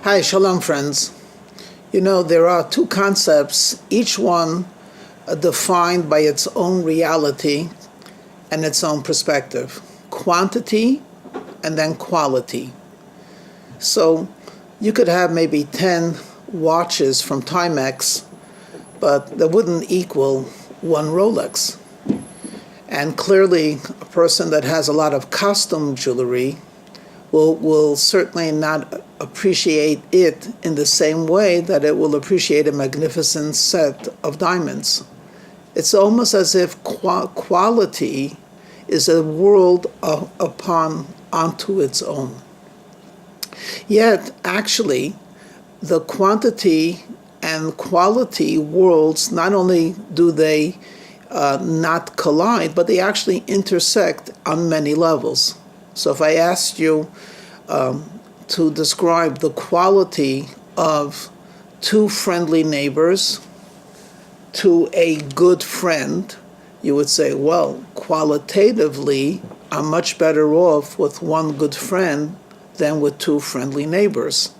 Hi, Shalom friends. There are two concepts, each one defined by its own reality and its own perspective. Quantity and then quality. So you could have maybe 10 watches from Timex, but that wouldn't equal one Rolex. And clearly, a person that has a lot of costume jewelry will certainly not appreciate it in the same way that it will appreciate a magnificent set of diamonds. It's almost as if quality is a world onto its own. Yet, actually, the quantity and quality worlds, not only do they not collide, but they actually intersect on many levels. So if I asked you to describe the quality of two friendly neighbors to a good friend, you would say, well, qualitatively, I'm much better off with one good friend than with two friendly neighbors.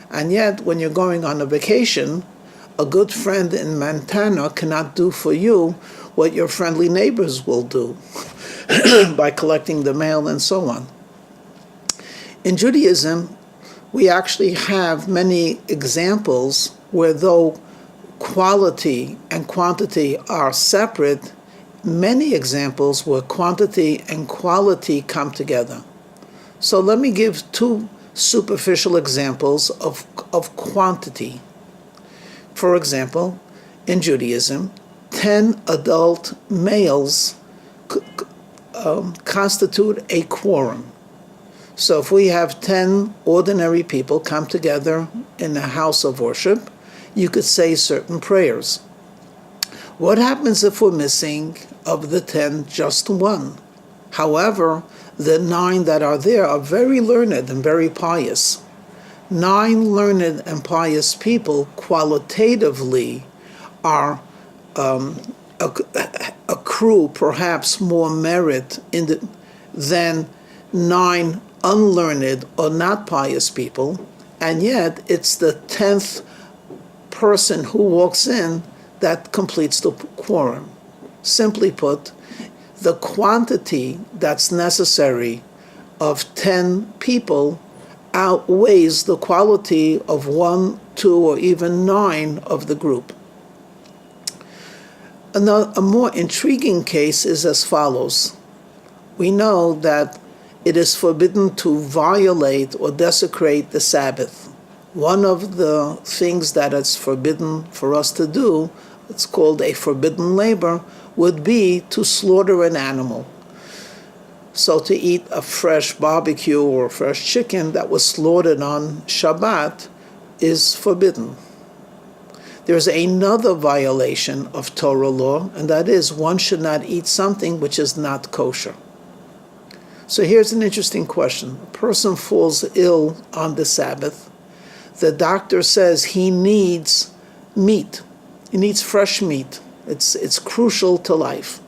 And yet, when you're going on a vacation, a good friend in Montana cannot do for you what your friendly neighbors will do by collecting the mail and so on. In Judaism, we actually have many examples where though quality and quantity are separate, many examples where quantity and quality come together. So let me give two superficial examples of quantity. For example, in Judaism, 10 adult males constitute a quorum. So if we have 10 ordinary people come together in a house of worship, you could say certain prayers. What happens if we're missing of the 10 just one? However, the 9 that are there are very learned and very pious. 9 learned and pious people qualitatively are accrue perhaps more merit than 9 unlearned or not pious people, and yet it's the 10th person who walks in that completes the quorum. Simply put, the quantity that's necessary of 10 people outweighs the quality of 1, 2, or even 9 of the group. A more intriguing case is as follows. We know that it is forbidden to violate or desecrate the Sabbath. One of the things that it's forbidden for us to do, it's called a forbidden labor, would be to slaughter an animal. So to eat a fresh barbecue or fresh chicken that was slaughtered on Shabbat is forbidden. There's another violation of Torah law, and that is one should not eat something which is not kosher. So here's an interesting question. A person falls ill on the Sabbath. The doctor says he needs meat. He needs fresh meat. It's crucial to life.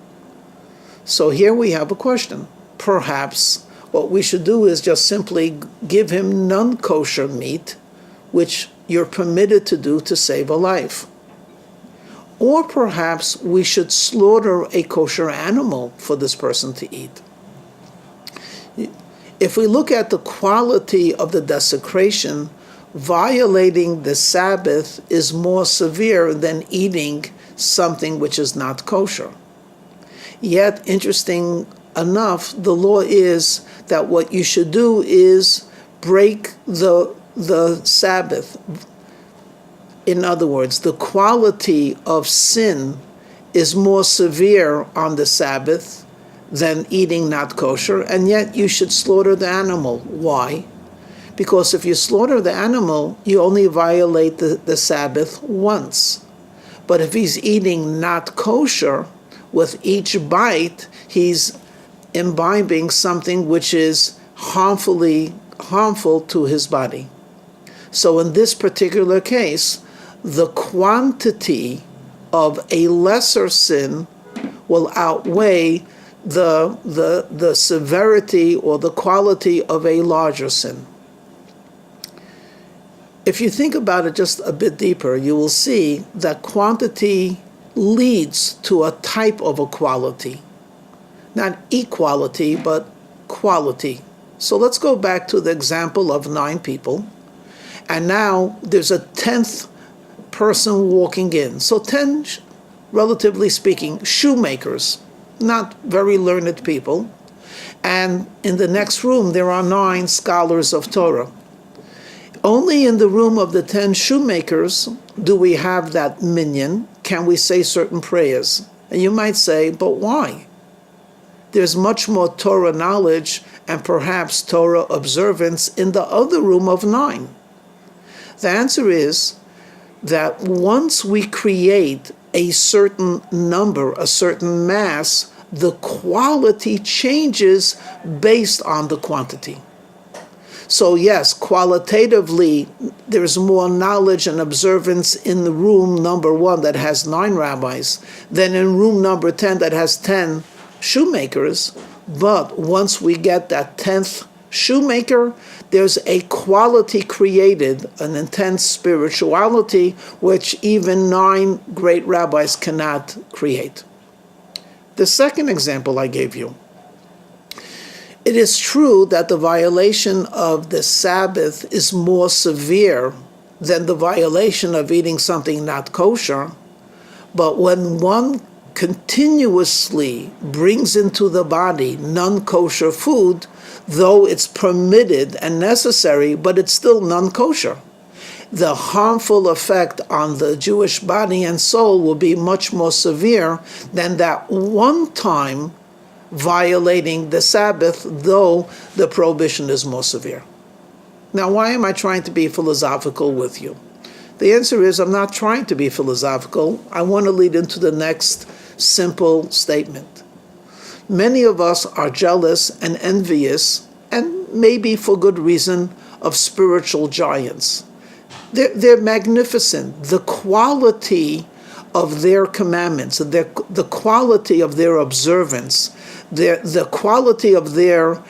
So here we have a question. Perhaps what we should do is just simply give him non-kosher meat, which you're permitted to do to save a life. Or perhaps we should slaughter a kosher animal for this person to eat. If we look at the quality of the desecration, violating the Sabbath is more severe than eating something which is not kosher. Yet, interesting enough, the law is that what you should do is break the Sabbath. In other words, the quality of sin is more severe on the Sabbath than eating not kosher, and yet you should slaughter the animal. Why? Because if you slaughter the animal, you only violate the Sabbath once. But if he's eating not kosher, with each bite, he's imbibing something which is harmful to his body. So in this particular case, the quantity of a lesser sin will outweigh the severity or the quality of a larger sin. If you think about it just a bit deeper, you will see that quantity leads to a type of equality. Not equality, but quality. So let's go back to the example of 9 people. And now there's a 10th person walking in. So 10, relatively speaking, shoemakers, not very learned people. And in the next room, there are 9 scholars of Torah. Only in the room of the 10 shoemakers do we have that minyan, can we say certain prayers. And you might say, but why? There's much more Torah knowledge and perhaps Torah observance in the other room of 9. The answer is that once we create a certain number, a certain mass, the quality changes based on the quantity. So yes, qualitatively, there's more knowledge and observance in the room number 1 that has 9 rabbis than in room number 10 that has 10 shoemakers. But once we get that 10th shoemaker, there's a quality created, an intense spirituality, which even 9 great rabbis cannot create. The second example I gave you, it is true that the violation of the Sabbath is more severe than the violation of eating something not kosher, but when one continuously brings into the body non-kosher food, though it's permitted and necessary, but it's still non-kosher, the harmful effect on the Jewish body and soul will be much more severe than that one time violating the Sabbath, though the prohibition is more severe. Now, why am I trying to be philosophical with you? The answer is I'm not trying to be philosophical. I want to lead into the next simple statement. Many of us are jealous and envious, and maybe for good reason, of spiritual giants. They're magnificent. The quality of their commandments, the quality of their observance, the quality of their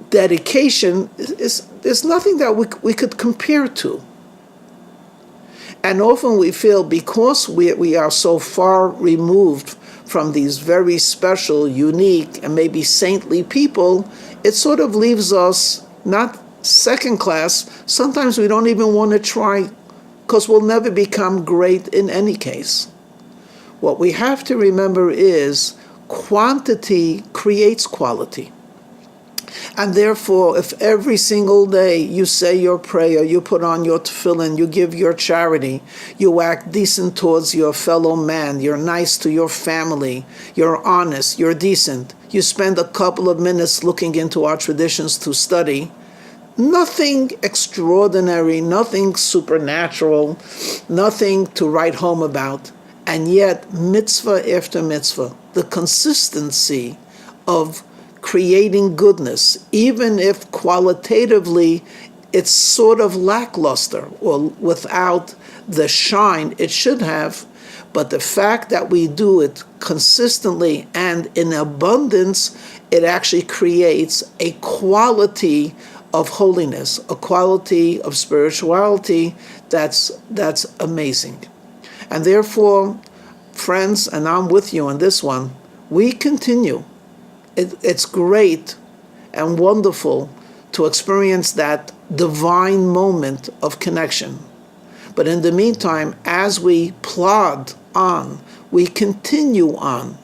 dedication is nothing that we could compare to. And often we feel because we are so far removed from these very special, unique, and maybe saintly people, it sort of leaves us not second class. Sometimes we don't even want to try because we'll never become great in any case. What we have to remember is quantity creates quality. And therefore, if every single day you say your prayer, you put on your tefillin, you give your charity, you act decent towards your fellow man, you're nice to your family, you're honest, you're decent, you spend a couple of minutes looking into our traditions to study, nothing extraordinary, nothing supernatural, nothing to write home about, and yet mitzvah after mitzvah, the consistency of creating goodness, even if qualitatively it's sort of lackluster or without the shine it should have, but the fact that we do it consistently and in abundance, it actually creates a quality of holiness, a quality of spirituality that's amazing. And therefore, friends, and I'm with you on this one, we continue. It's great and wonderful to experience that divine moment of connection. But in the meantime, as we plod on, we continue on,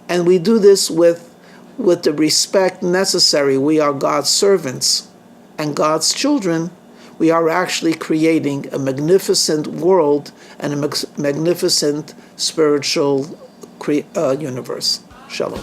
and we do this with the respect necessary. We are God's servants and God's children. We are actually creating a magnificent world and a magnificent spiritual universe. Shalom.